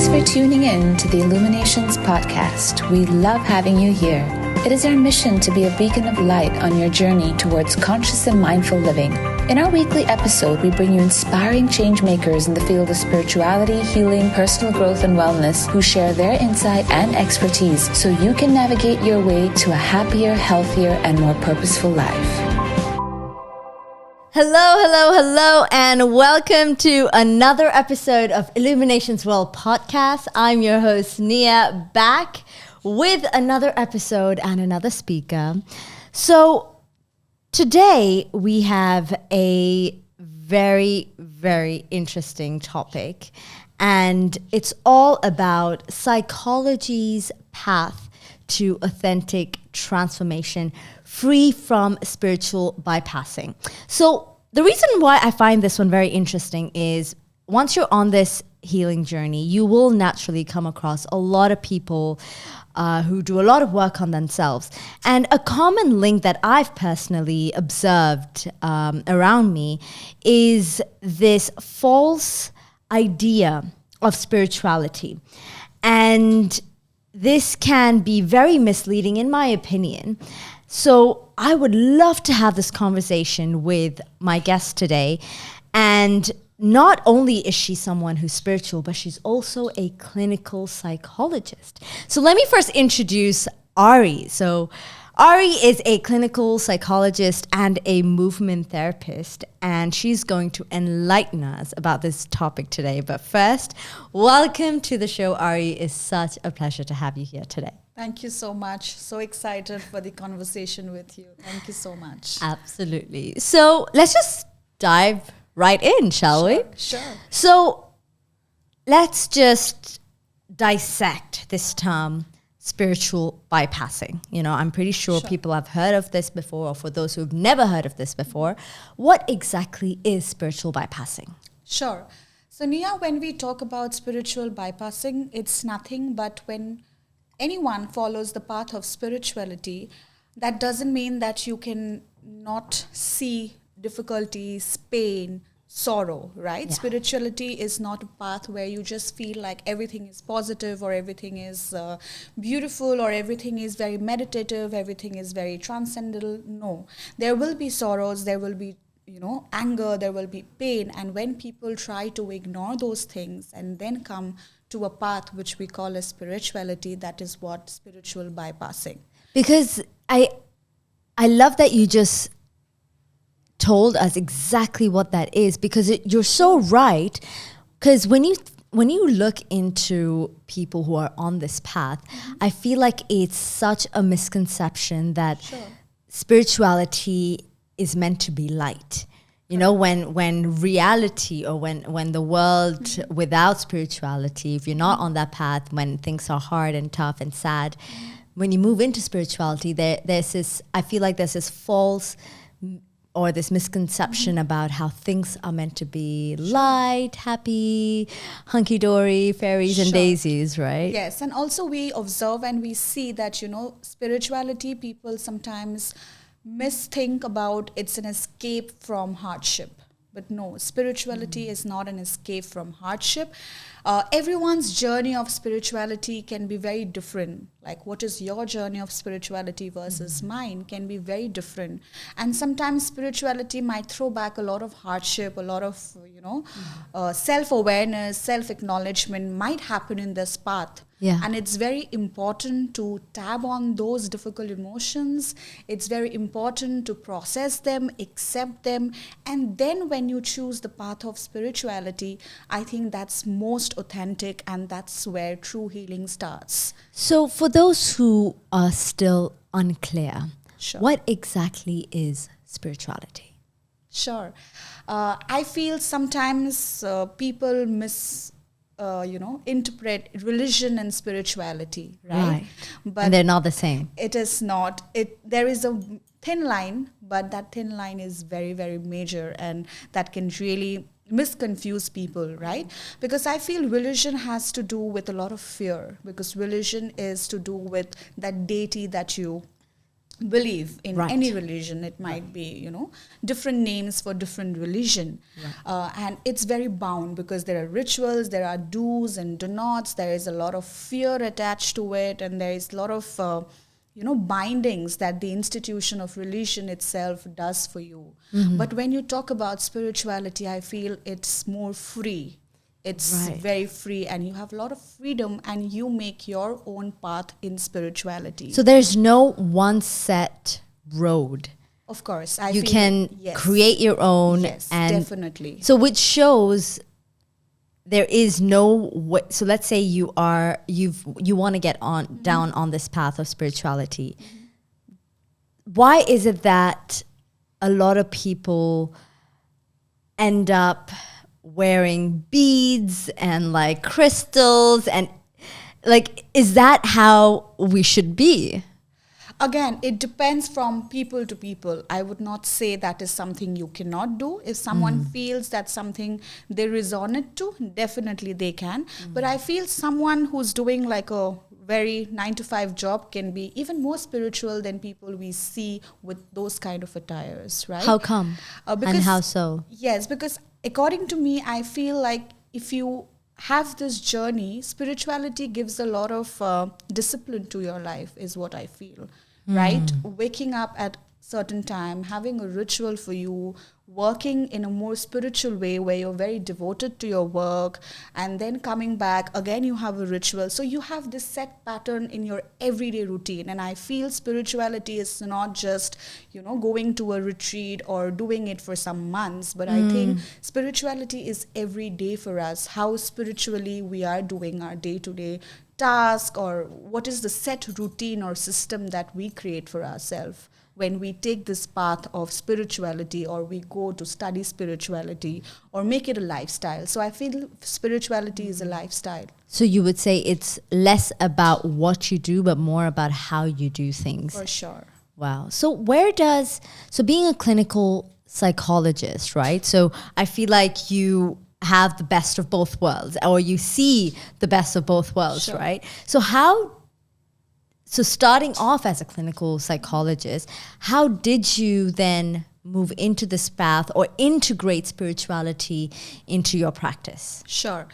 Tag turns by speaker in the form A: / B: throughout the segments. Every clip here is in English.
A: for tuning in to the Illuminations Podcast. We love having you here. It is our mission to be a beacon of light on your journey towards conscious and mindful living. In our weekly episode, we bring you inspiring change makers in the field of spirituality, healing, personal growth, and wellness who share their insight and expertise so you can navigate your way to a happier, healthier, and more purposeful life.
B: Hello, and welcome to another episode of Illuminations Podcast. I'm your host, Nia, back with another episode and another speaker. So today we have a very, very interesting topic, and it's all about psychology's path to authentic transformation, free from spiritual bypassing. So the reason why I find this one very interesting is once you're on this healing journey, you will naturally come across a lot of people who do a lot of work on themselves. And a common link that I've personally observed around me is this false idea of spirituality. And this can be very misleading, in my opinion. So I would love to have this conversation with my guest today. And not only is she someone who's spiritual, but she's also a clinical psychologist. So let me first introduce Ari. So Ari is a clinical psychologist and a movement therapist, and she's going to enlighten us about this topic today. But first, welcome to the show, Ari. It's such a pleasure to have you here today.
C: Thank you so much. So excited for the conversation with you. Thank you so much.
B: Absolutely. So let's just dive right in, shall we?
C: Sure.
B: So let's just dissect this term, spiritual bypassing. You know, I'm pretty sure people have heard of this before, or for those who've never heard of this before, what exactly is spiritual bypassing?
C: Sure. So Nia, when we talk about spiritual bypassing, it's nothing but when anyone follows the path of spirituality, that doesn't mean that you can not see difficulties, pain, sorrow, right? Yeah. Spirituality is not a path where you just feel like everything is positive or everything is beautiful or everything is very meditative, everything is very transcendental. No, there will be sorrows, there will be anger, there will be pain. And when people try to ignore those things and then come to a path which we call as spirituality, that is what spiritual bypassing.
B: Because I love that you just told us exactly what that is, because you're so right. Because when you look into people who are on this path, I feel like it's such a misconception that spirituality is meant to be light. You know, when reality, or when the world without spirituality, if you're not on that path, when things are hard and tough and sad, when you move into spirituality, there's this, I feel like there's this false or this misconception about how things are meant to be light, happy, hunky-dory, fairies and daisies, right?
C: Yes, and also we observe and we see that, spirituality, people sometimes misthink about it's an escape from hardship. But no, spirituality is not an escape from hardship. Everyone's journey of spirituality can be very different. Like what is your journey of spirituality versus mine can be very different. And sometimes spirituality might throw back a lot of hardship, a lot of, self-awareness, self-acknowledgement might happen in this path.
B: Yeah.
C: And it's very important to tab on those difficult emotions. It's very important to process them, accept them. And then when you choose the path of spirituality, I think that's most authentic, and that's where true healing starts.
B: So for those who are still unclear, what exactly is spirituality?
C: Sure. I feel sometimes people interpret religion and spirituality, right?
B: But and they're not the same.
C: It is not. There is a thin line, but that thin line is very, very major, and that can really misconfuse people, right? Because I feel religion has to do with a lot of fear, because religion is to do with that deity that you believe in
B: Right.
C: any religion. It might be, different names for different religion. And it's very bound because there are rituals, there are do's and do nots, there is a lot of fear attached to it, and there is a lot of, bindings that the institution of religion itself does for you. But when you talk about spirituality, I feel it's more free. It's
B: Right.
C: very free, and you have a lot of freedom, and you make your own path in spirituality.
B: So there's no one set road.
C: Of course, I
B: You
C: feel
B: can
C: yes.
B: create your own.
C: Yes,
B: and
C: definitely.
B: So which shows there is no way. So let's say you want to get on down on this path of spirituality. Why is it that a lot of people end up wearing beads and like crystals, and like, is that how we should be?
C: Again, it depends from people to people. I would not say that is something you cannot do. If someone feels that's something they resonate to, definitely they can. But I feel someone who's doing like a very 9-to-5 job can be even more spiritual than people we see with those kind of attires, right?
B: How come? And how so?
C: Yes, because according to me, I feel like if you have this journey, spirituality gives a lot of discipline to your life, is what I feel, right? Waking up at certain time, having a ritual for you, working in a more spiritual way where you're very devoted to your work, and then coming back, again you have a ritual. So you have this set pattern in your everyday routine. And I feel spirituality is not just, going to a retreat or doing it for some months, but I think spirituality is every day for us. How spiritually we are doing our day-to-day task, or what is the set routine or system that we create for ourselves when we take this path of spirituality, or we go to study spirituality or make it a lifestyle. So I feel spirituality is a lifestyle.
B: So you would say it's less about what you do, but more about how you do things.
C: For sure.
B: Wow. So being a clinical psychologist, right? So I feel like you have the best of both worlds, or you see the best of both worlds,
C: Sure.
B: right? So starting off as a clinical psychologist, how did you then move into this path or integrate spirituality into your practice?
C: Sure.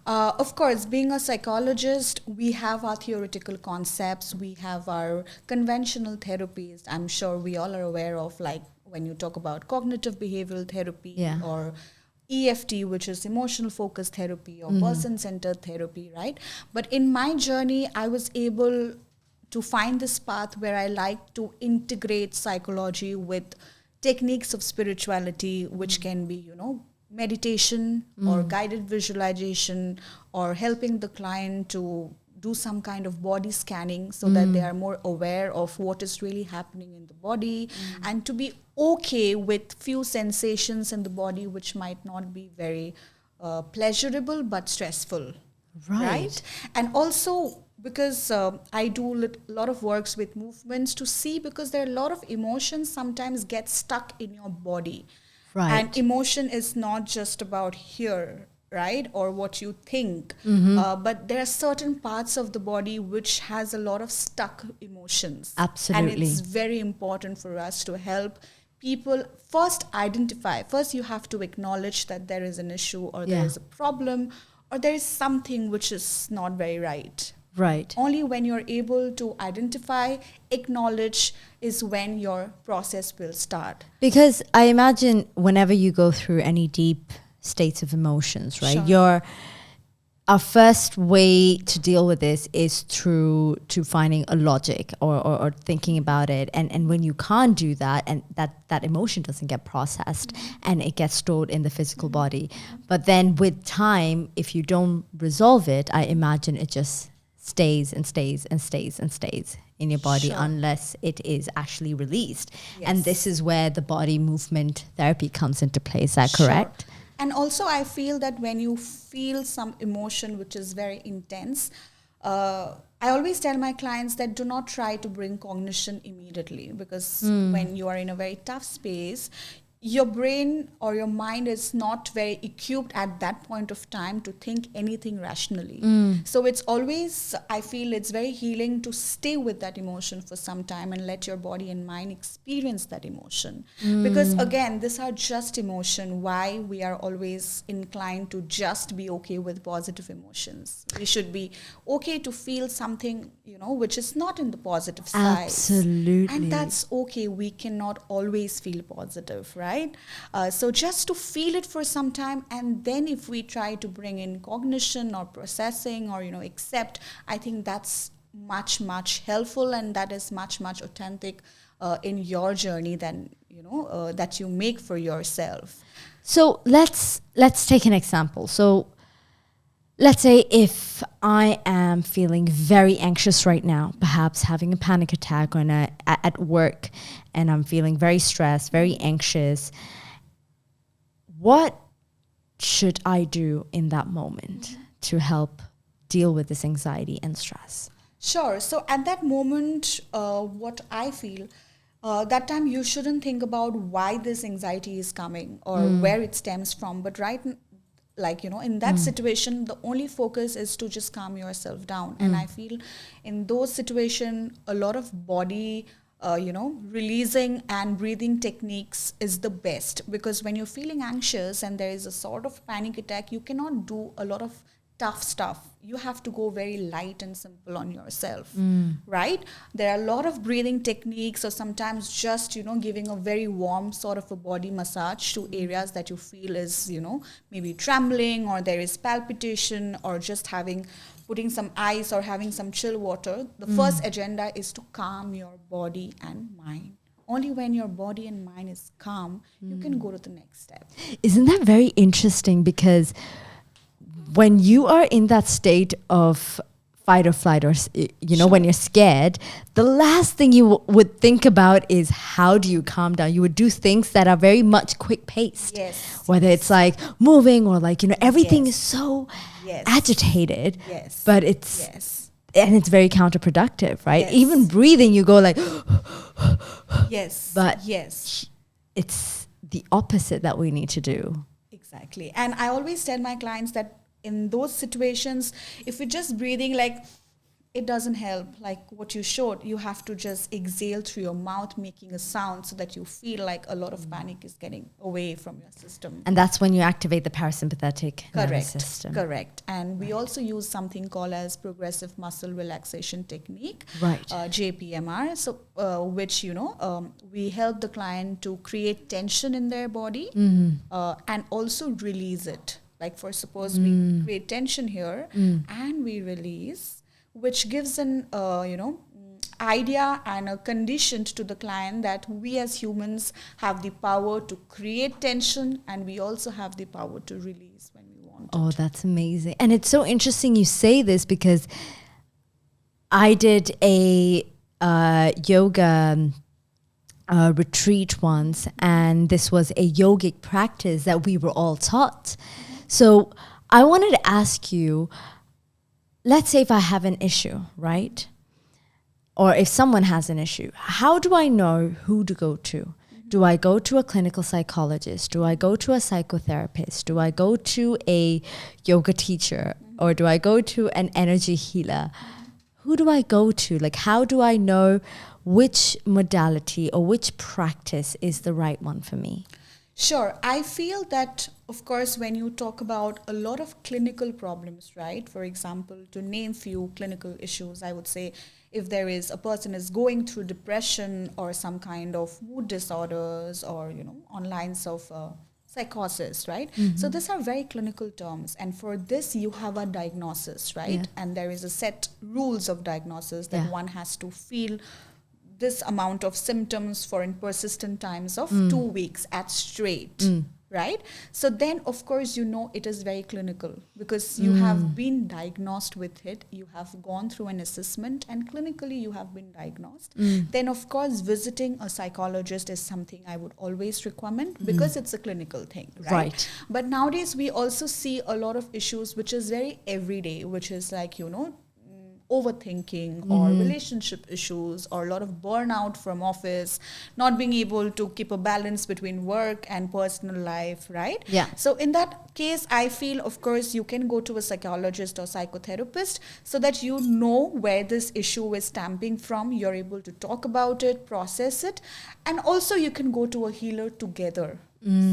C: Of course, being a psychologist, we have our theoretical concepts, we have our conventional therapies. I'm sure we all are aware of, like when you talk about cognitive behavioral therapy,
B: Yeah.
C: or EFT, which is emotional focused therapy, or person-centered therapy, right? But in my journey, I was able to find this path where I like to integrate psychology with techniques of spirituality, which can be, meditation or guided visualization, or helping the client to do some kind of body scanning so that they are more aware of what is really happening in the body, and to be okay with few sensations in the body which might not be very pleasurable but stressful. Right? And also because I do a lot of works with movements to see, because there are a lot of emotions sometimes get stuck in your body.
B: Right.
C: And emotion is not just about here, right? Or what you think. But there are certain parts of the body which has a lot of stuck emotions.
B: Absolutely.
C: And it's very important for us to help people first identify. First, you have to acknowledge that there is an issue, or there is a problem, or there is something which is not very right.
B: Right.
C: Only when you're able to identify, acknowledge, is when your process will start.
B: Because I imagine whenever you go through any deep states of emotions, right?
C: Sure.
B: Our first way to deal with this is through to finding a logic or thinking about it. And when you can't do that, and that emotion doesn't get processed, and it gets stored in the physical body. But then with time, if you don't resolve it, I imagine it just stays and stays and stays and stays in your body unless it is actually released.
C: Yes.
B: And this is where the body movement therapy comes into play. Is that correct?
C: And also I feel that when you feel some emotion which is very intense, I always tell my clients that do not try to bring cognition immediately, because when you are in a very tough space, your brain or your mind is not very equipped at that point of time to think anything rationally. So it's always, I feel it's very healing to stay with that emotion for some time and let your body and mind experience that emotion. Because again, these are just emotion. Why we are always inclined to just be okay with positive emotions. We should be okay to feel something, which is not in the positive side.
B: Absolutely.
C: And that's okay. We cannot always feel positive, right? So just to feel it for some time, and then if we try to bring in cognition or processing or accept, I think that's much helpful, and that is much authentic in your journey than that you make for yourself.
B: So let's take an example. So let's say if I am feeling very anxious right now, perhaps having a panic attack at work, and I'm feeling very stressed, very anxious, what should I do in that moment to help deal with this anxiety and stress?
C: Sure. So at that moment, what I feel, that time you shouldn't think about why this anxiety is coming or where it stems from, but in that situation, the only focus is to just calm yourself down. And I feel in those situations, a lot of body, releasing and breathing techniques is the best, because when you're feeling anxious and there is a sort of panic attack, you cannot do a lot of tough stuff. You have to go very light and simple on yourself, right? There are a lot of breathing techniques, or sometimes just, giving a very warm sort of a body massage to areas that you feel is, maybe trembling, or there is palpitation, or just putting some ice or having some chill water. The first agenda is to calm your body and mind. Only when your body and mind is calm, you can go to the next step.
B: Isn't that very interesting? Because when you are in that state of fight or flight, or when you're scared, the last thing you would think about is how do you calm down. You would do things that are very much quick paced.
C: Yes.
B: Whether it's like moving or everything is so agitated.
C: Yes.
B: But it's very counterproductive, right?
C: Yes.
B: Even breathing, you go like
C: yes.
B: But
C: yes,
B: it's the opposite that we need to do.
C: Exactly. And I always tell my clients that in those situations, if you're just breathing, it doesn't help. Like what you showed, you have to just exhale through your mouth, making a sound so that you feel like a lot of panic is getting away from your system.
B: And that's when you activate the parasympathetic nervous system.
C: Correct. And we also use something called as progressive muscle relaxation technique,
B: right?
C: JPMR. So, which we help the client to create tension in their body and also release it. Like for suppose we create tension here and we release, which gives an idea and a condition to the client that we as humans have the power to create tension, and we also have the power to release when we want.
B: Oh, that's amazing. And it's so interesting you say this, because I did a yoga retreat once, and this was a yogic practice that we were all taught. So I wanted to ask you, let's say if I have an issue, right? Or if someone has an issue, how do I know who to go to? Do I go to a clinical psychologist? Do I go to a psychotherapist? Do I go to a yoga teacher? Or do I go to an energy healer? Who do I go to? How do I know which modality or which practice is the right one for me?
C: Sure. I feel that, of course, when you talk about a lot of clinical problems, right? For example, to name few clinical issues, I would say if there is a person is going through depression or some kind of mood disorders or, on lines of psychosis, right? So these are very clinical terms. And for this, you have a diagnosis, right?
B: Yeah.
C: And there is a set rules of diagnosis that one has to feel this amount of symptoms for in persistent times of 2 weeks at straight, right? So then, of course, it is very clinical because you have been diagnosed with it. You have gone through an assessment and clinically you have been diagnosed. Then, of course, visiting a psychologist is something I would always recommend because it's a clinical thing, right? But nowadays, we also see a lot of issues which is very everyday, which is like, overthinking or relationship issues or a lot of burnout from office, not being able to keep a balance between work and personal life, right?
B: Yeah.
C: So in that case, I feel, of course, you can go to a psychologist or psychotherapist so that you know where this issue is stemming from. You're able to talk about it, process it, and also you can go to a healer together.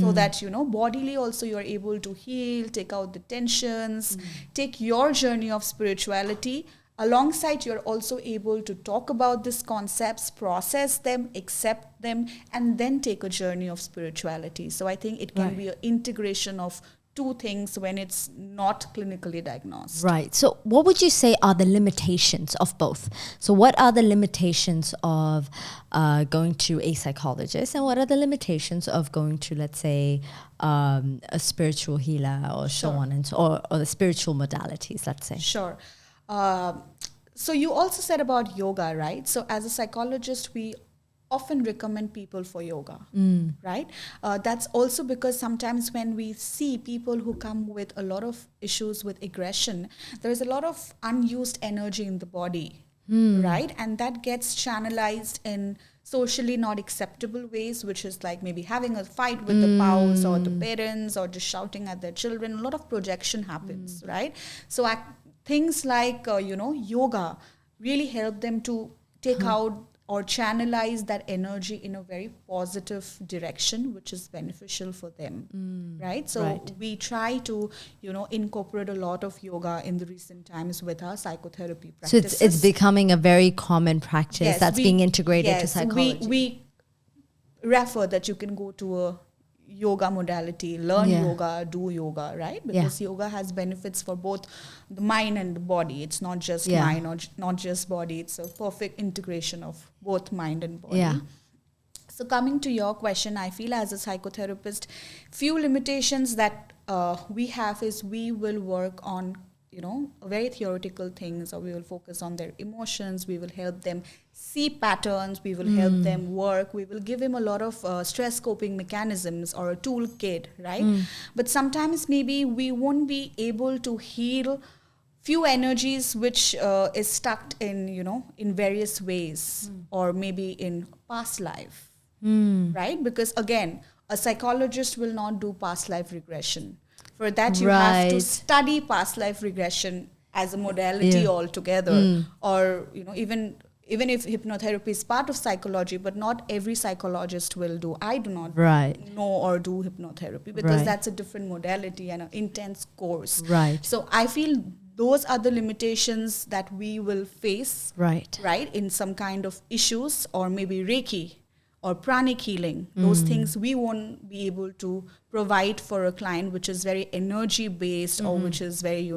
C: So that, bodily also you're able to heal, take out the tensions, take your journey of spirituality. Alongside, you're also able to talk about these concepts, process them, accept them, and then take a journey of spirituality. So I think it can be an integration of two things when it's not clinically diagnosed.
B: Right. So what would you say are the limitations of both? So what are the limitations of going to a psychologist, and what are the limitations of going to, let's say, a spiritual healer or so on, and so, or the spiritual modalities, let's say?
C: Sure. So you also said about yoga, right? So as a psychologist, we often recommend people for yoga, right? That's also because sometimes when we see people who come with a lot of issues with aggression, there is a lot of unused energy in the body, right? And that gets channelized in socially not acceptable ways, which is like maybe having a fight with the spouse or the parents, or just shouting at their children. A lot of projection happens, right? So things like, yoga really help them to take out or channelize that energy in a very positive direction, which is beneficial for them, right? So we try to, incorporate a lot of yoga in the recent times with our psychotherapy practices.
B: So it's becoming a very common practice being integrated to psychology.
C: We refer that you can go to a yoga modality, learn yoga, do yoga, right? Because yoga has benefits for both the mind and the body. It's not just mind or not just body. It's a perfect integration of both mind and body.
B: Yeah.
C: So coming to your question, I feel as a psychotherapist, few limitations that we have is we will work on, very theoretical things, or we will focus on their emotions. We will help them see patterns. We will help them work. We will give him a lot of stress coping mechanisms or a toolkit, right? But sometimes maybe we won't be able to heal few energies which is stuck in, in various ways, or maybe in past life, right? Because again, a psychologist will not do past life regression. For that, you have to study past life regression as a modality altogether, or even if hypnotherapy is part of psychology, but not every psychologist will do. I do not know or do hypnotherapy because that's a different modality and an intense course.
B: Right.
C: So I feel those are the limitations that we will face. Right. In some kind of issues, or maybe Reiki or pranic healing, those things we won't be able to provide for a client which is very energy based, or which is very,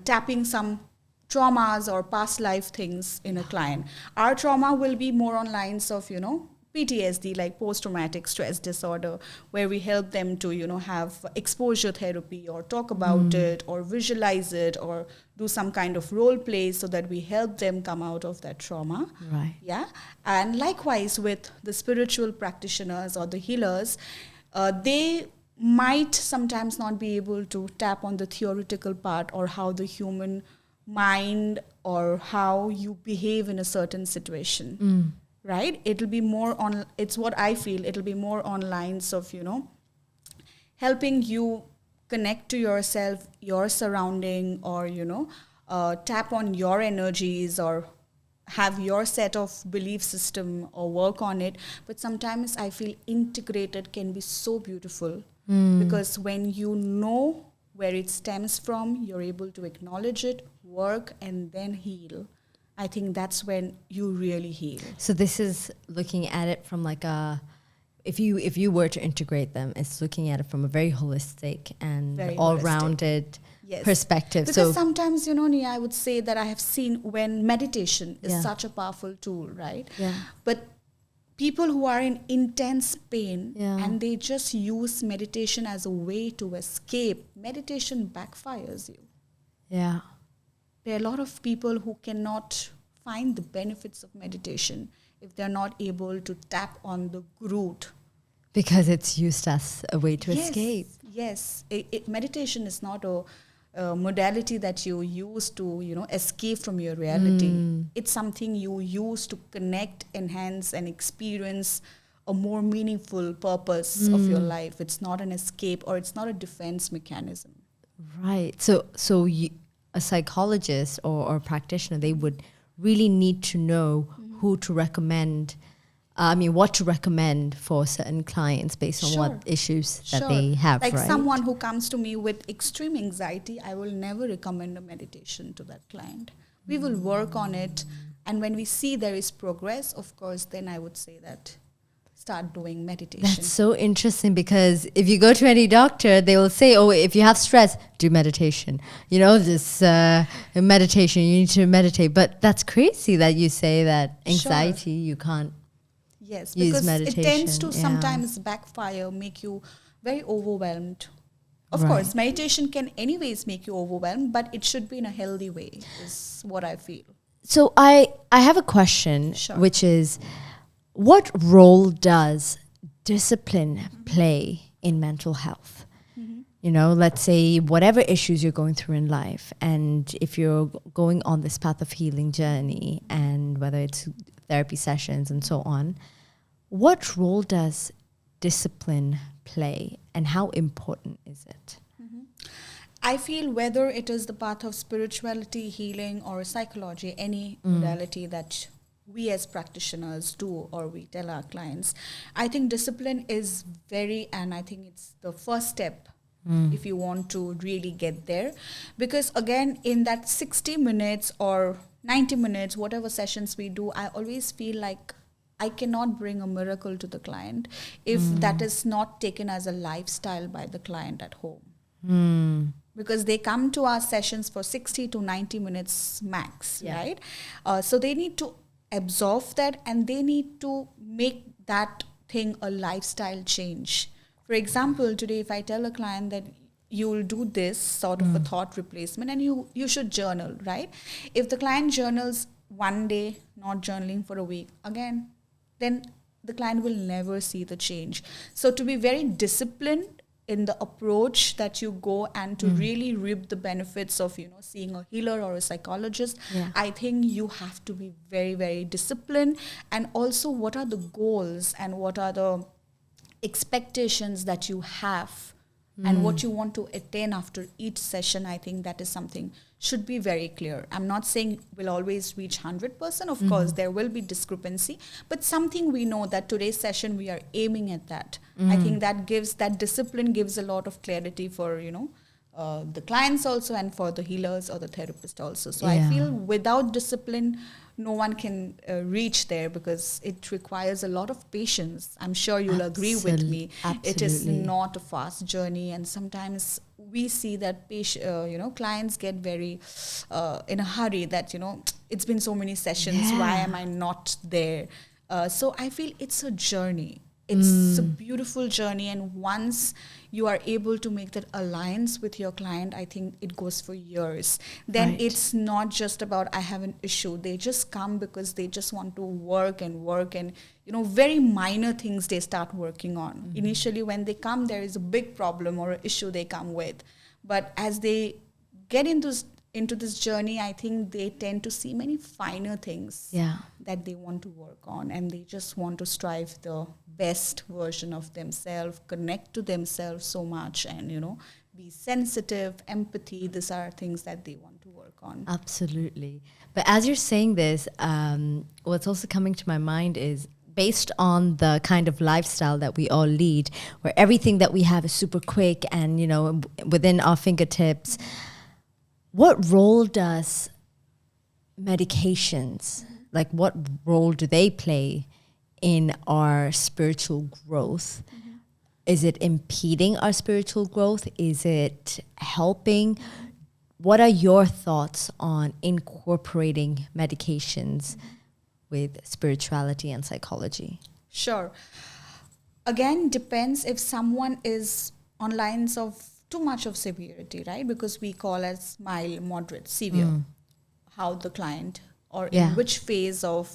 C: tapping some traumas or past life things in a client. Our trauma will be more on lines of, PTSD, like post-traumatic stress disorder, where we help them to, have exposure therapy, or talk about it, or visualize it, or do some kind of role play so that we help them come out of that trauma.
B: Right.
C: Yeah. And likewise with the spiritual practitioners or the healers, they might sometimes not be able to tap on the theoretical part, or how the human mind, or how you behave in a certain situation. Right? It'll be more on, it's what I feel, it'll be more on lines of, helping you connect to yourself, your surrounding, or, tap on your energies, or have your set of belief system, or work on it. But sometimes I feel integrated can be so beautiful, because when you know where it stems from, you're able to acknowledge it, work, and then heal. I think that's when you really heal.
B: So this is looking at it from like a, if you were to integrate them, it's looking at it from a very holistic and all-rounded perspective.
C: Because sometimes, Nia, I would say that I have seen when meditation is such a powerful tool, right?
B: Yeah.
C: But people who are in intense pain and they just use meditation as a way to escape, meditation backfires you.
B: Yeah.
C: There are a lot of people who cannot find the benefits of meditation if they're not able to tap on the root.
B: Because it's used as a way to escape.
C: Yes. Meditation is not modality that you use to, escape from your reality. It's something you use to connect, enhance, and experience a more meaningful purpose of your life. It's not an escape, or it's not a defense mechanism.
B: Right. So a psychologist or practitioner, they would really need to know who to recommend. What to recommend for certain clients based on what issues that they have,
C: like
B: right?
C: someone who comes to me with extreme anxiety, I will never recommend a meditation to that client. We will work on it, and when we see there is progress, of course, then I would say that start doing meditation.
B: That's so interesting, because if you go to any doctor, they will say, oh, if you have stress, do meditation. This meditation, you need to meditate. But that's crazy that you say that anxiety, you can't.
C: Yes, because
B: meditation,
C: it tends to sometimes backfire, make you very overwhelmed. Of course, meditation can anyways make you overwhelmed, but it should be in a healthy way, is what I feel.
B: So I have a question, which is, what role does discipline play in mental health? Let's say whatever issues you're going through in life, and if you're going on this path of healing journey, and whether it's therapy sessions and so on, what role does discipline play, and how important is it?
C: I feel whether it is the path of spirituality, healing, or psychology, any modality that we as practitioners do or we tell our clients, I think discipline is and I think it's the first step if you want to really get there. Because again, in that 60 minutes or 90 minutes, whatever sessions we do, I always feel like I cannot bring a miracle to the client if that is not taken as a lifestyle by the client at home. Because they come to our sessions for 60 to 90 minutes max, right? So they need to absorb that, and they need to make that thing a lifestyle change. For example, today if I tell a client that you will do this sort of a thought replacement, and you should journal, right? If the client journals one day, not journaling for a week, again, then the client will never see the change. So to be very disciplined in the approach that you go, and to really reap the benefits of, seeing a healer or a psychologist, I think you have to be very, very disciplined. And also, what are the goals and what are the expectations that you have and what you want to attain after each session? I think that is something should be very clear. I'm not saying we'll always reach 100%. Of course, there will be discrepancy, but something we know that today's session we are aiming at that. I think that discipline gives a lot of clarity for, the clients also, and for the healers or the therapist also. So I feel without discipline, no one can reach there, because it requires a lot of patience. I'm sure you'll agree with me. It is not a fast journey, and sometimes we see that clients get very in a hurry that, it's been so many sessions, why am I not there? So I feel it's a journey. It's a beautiful journey, and once you are able to make that alliance with your client, I think it goes for years. Then it's not just about I have an issue. They just come because they just want to work and very minor things they start working on. Initially, when they come, there is a big problem or an issue they come with. But as they get into this journey, I think they tend to see many finer things that they want to work on, and they just want to strive the best version of themselves, connect to themselves so much, and be sensitive, empathy. These are things that they want to work on.
B: Absolutely. But as you're saying this, what's also coming to my mind is, based on the kind of lifestyle that we all lead, where everything that we have is super quick and within our fingertips, what role does medications, what role do they play in our spiritual growth? Is it impeding our spiritual growth? Is it helping? What are your thoughts on incorporating medications with spirituality and psychology?
C: Sure. Again, depends if someone is on lines of too much of severity, right? Because we call as mild, moderate, severe. How the client, or in which phase of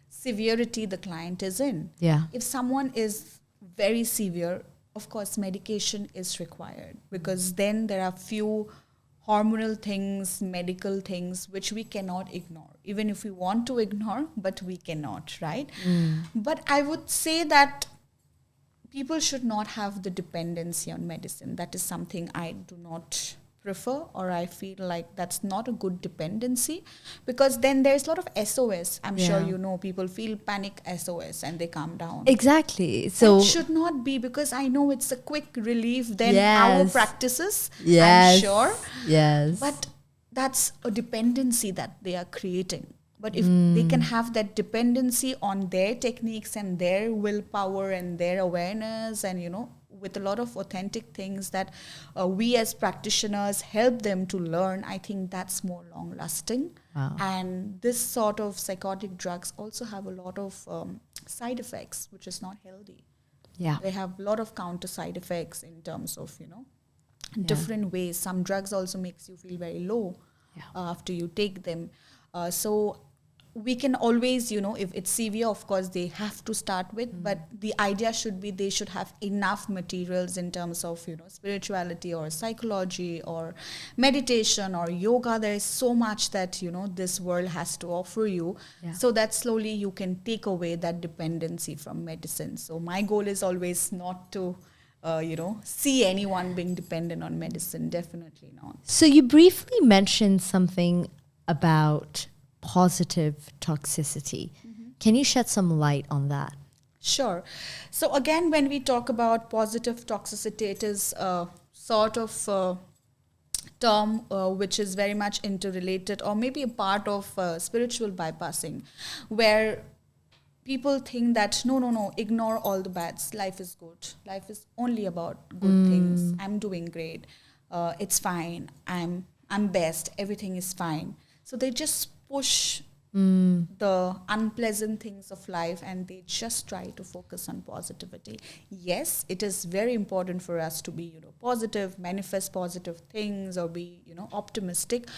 C: severity the client is in. If someone is very severe, of course medication is required, because then there are few hormonal things, medical things, which we cannot ignore. Even if we want to ignore, but we cannot, right? But I would say that people should not have the dependency on medicine. That is something I do not prefer, or I feel like that's not a good dependency, because then there's a lot of SOS. I'm sure you know, people feel panic SOS and they calm down.
B: Exactly. So
C: it should not be, because I know it's a quick relief than our practices.
B: Yes.
C: I'm sure.
B: Yes.
C: But that's a dependency that they are creating. But if they can have that dependency on their techniques and their willpower and their awareness, and, you know, with a lot of authentic things that we as practitioners help them to learn, I think that's more long lasting.
B: Wow.
C: And this sort of psychotic drugs also have a lot of side effects, which is not healthy.
B: Yeah.
C: They have a lot of counter side effects in terms of, you know, different ways. Some drugs also makes you feel very low after you take them. So we can always, you know, if it's severe, of course, they have to start with, but the idea should be they should have enough materials in terms of, you know, spirituality or psychology or meditation or yoga. There is so much that, you know, this world has to offer you, so that slowly you can take away that dependency from medicine. So my goal is always not to, you know, see anyone being dependent on medicine. Definitely not.
B: So you briefly mentioned something about positive toxicity. Can you shed some light on that?
C: Sure. So again, when we talk about positive toxicity, it is a sort of term which is very much interrelated, or maybe a part of spiritual bypassing, where people think that no, ignore all the bads. Life is good. Life is only about good things. I'm doing great. It's fine. I'm best. Everything is fine. So they just push the unpleasant things of life, and they just try to focus on positivity. Yes, it is very important for us to be, you know, positive, manifest positive things, or be, you know, optimistic,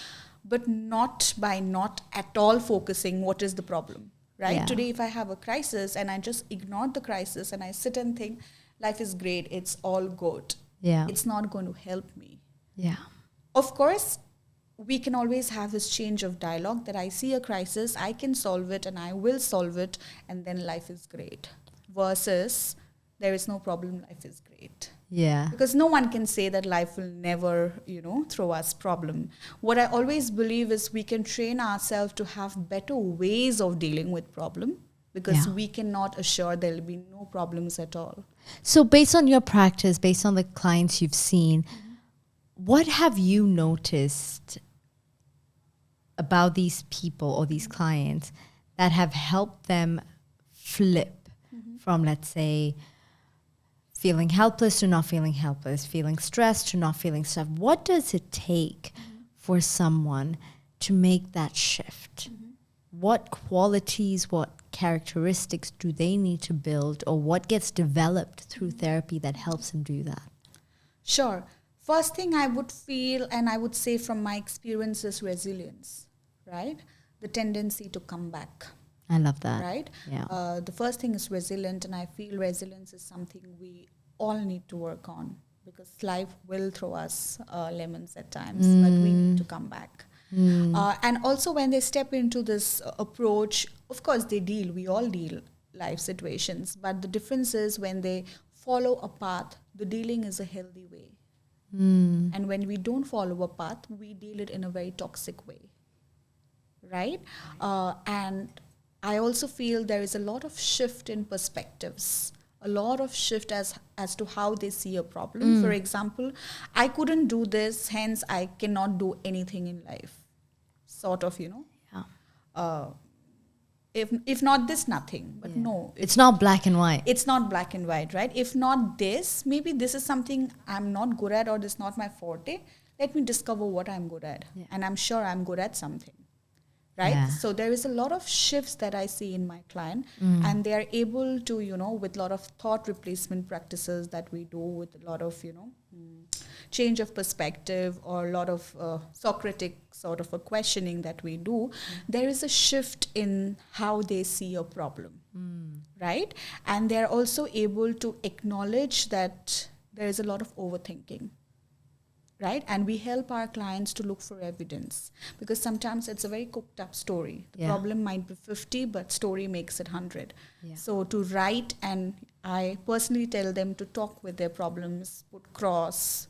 C: but not by not at all focusing what is the problem, right?
B: Yeah.
C: Today, if I have a crisis and I just ignore the crisis and I sit and think life is great, it's all good, it's not going to help me. Of course, we can always have this change of dialogue that I see a crisis, I can solve it, and I will solve it, and then life is great. Versus, there is no problem, life is great. Because no one can say that life will never, you know, throw us problem. What I always believe is we can train ourselves to have better ways of dealing with problem, because we cannot assure there will be no problems at all.
B: So based on your practice, based on the clients you've seen, what have you noticed about these people or these clients that have helped them flip from, let's say, feeling helpless to not feeling helpless, feeling stressed to not feeling stressed? What does it take for someone to make that shift? What qualities, what characteristics do they need to build, or what gets developed through therapy that helps them do that?
C: Sure. First thing I would feel, and I would say from my experience, is resilience, right? The tendency to come back.
B: I love that.
C: Right? The first thing is resilient, and I feel resilience is something we all need to work on, because life will throw us lemons at times, but we need to come back. And also when they step into this approach, of course we all deal life situations, but the difference is when they follow a path, the dealing is a healthy way. And when we don't follow a path, we deal it in a very toxic way, right? And I also feel there is a lot of shift in perspectives, a lot of shift as to how they see a problem. For example, I couldn't do this, hence I cannot do anything in life. Sort of, you know. If not this, nothing. But no.
B: It's not black and white.
C: It's not black and white, right? If not this, maybe this is something I'm not good at, or this is not my forte. Let me discover what I'm good at. And I'm sure I'm good at something, right? So there is a lot of shifts that I see in my client, and they are able to, you know, with a lot of thought replacement practices that we do, with a lot of, you know, change of perspective, or a lot of Socratic sort of a questioning that we do, there is a shift in how they see a problem, right? And they're also able to acknowledge that there is a lot of overthinking, right? And we help our clients to look for evidence, because sometimes it's a very cooked up story. The problem might be 50, but story makes it 100. So to write, and I personally tell them to talk with their problems, put cross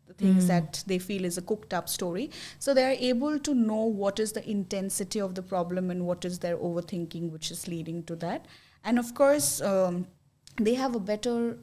C: the things that they feel is a cooked up story. So they're able to know what is the intensity of the problem and what is their overthinking, which is leading to that. And of course, they have a better,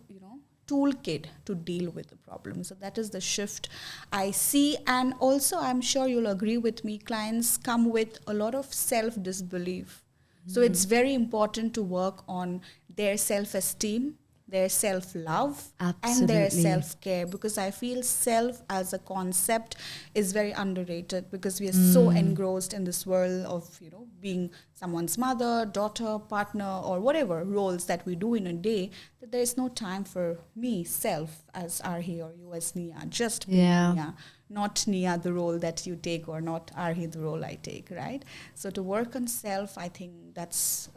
C: toolkit to deal with the problem. So that is the shift I see. And also, I'm sure you'll agree with me, clients come with a lot of self-disbelief. So it's very important to work on their self-esteem, their self-love, and their self-care, because I feel self as a concept is very underrated, because we are so engrossed in this world of, being someone's mother, daughter, partner, or whatever roles that we do in a day, that there is no time for me, self, as Arhi, or you as Nia, just being Nia, not Nia the role that you take, or not Arhi the role I take, right? So to work on self, I think that's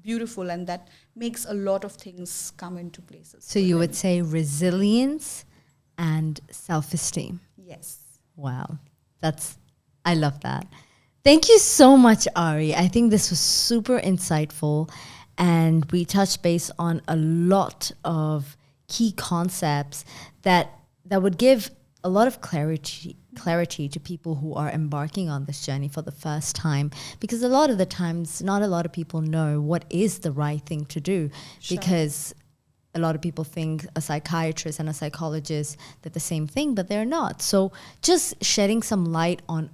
C: beautiful, and that makes a lot of things come into places.
B: So you would say resilience and self-esteem.
C: Yes.
B: Wow. I love that. Thank you so much, Ari. I think this was super insightful, and we touched base on a lot of key concepts that would give a lot of clarity to people who are embarking on this journey for the first time, because a lot of the times not a lot of people know what is the right thing to do, because a lot of people think a psychiatrist and a psychologist, they're the same thing, but they're not. So just shedding some light on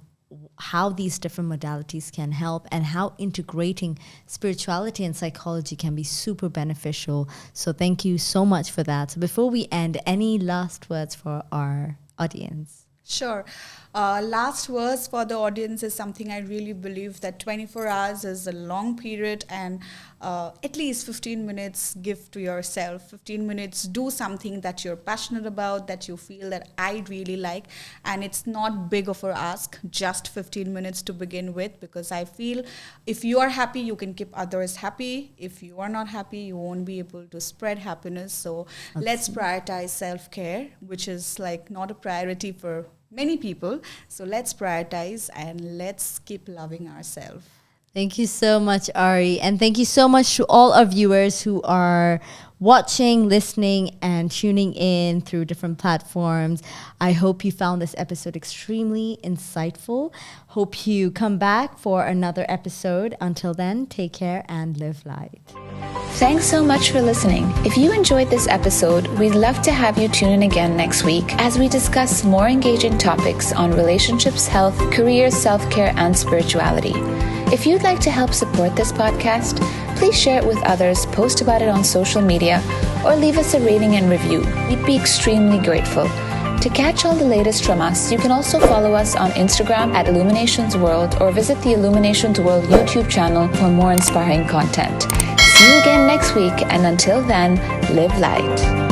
B: how these different modalities can help, and how integrating spirituality and psychology can be super beneficial. So thank you so much for that. So before we end, any last words for our audience?
C: Sure. Last words for the audience is something I really believe, that 24 hours is a long period, and at least 15 minutes give to yourself. 15 minutes, do something that you're passionate about, that you feel that I really like. And it's not big of a ask, just 15 minutes to begin with, because I feel if you are happy, you can keep others happy. If you are not happy, you won't be able to spread happiness. So let's prioritize self-care, which is like not a priority for many people. So let's prioritize and let's keep loving ourselves.
B: Thank you so much, Ari. And thank you so much to all our viewers who are watching, listening, and tuning in through different platforms. I hope you found this episode extremely insightful. Hope you come back for another episode. Until then, take care and live light.
A: Thanks so much for listening. If you enjoyed this episode, we'd love to have you tune in again next week as we discuss more engaging topics on relationships, health, career, self-care, and spirituality. If you'd like to help support this podcast, please share it with others, post about it on social media, or leave us a rating and review. We'd be extremely grateful. To catch all the latest from us, you can also follow us on Instagram at Illuminations World, or visit the Illuminations World YouTube channel for more inspiring content. See you again next week, and until then, live light.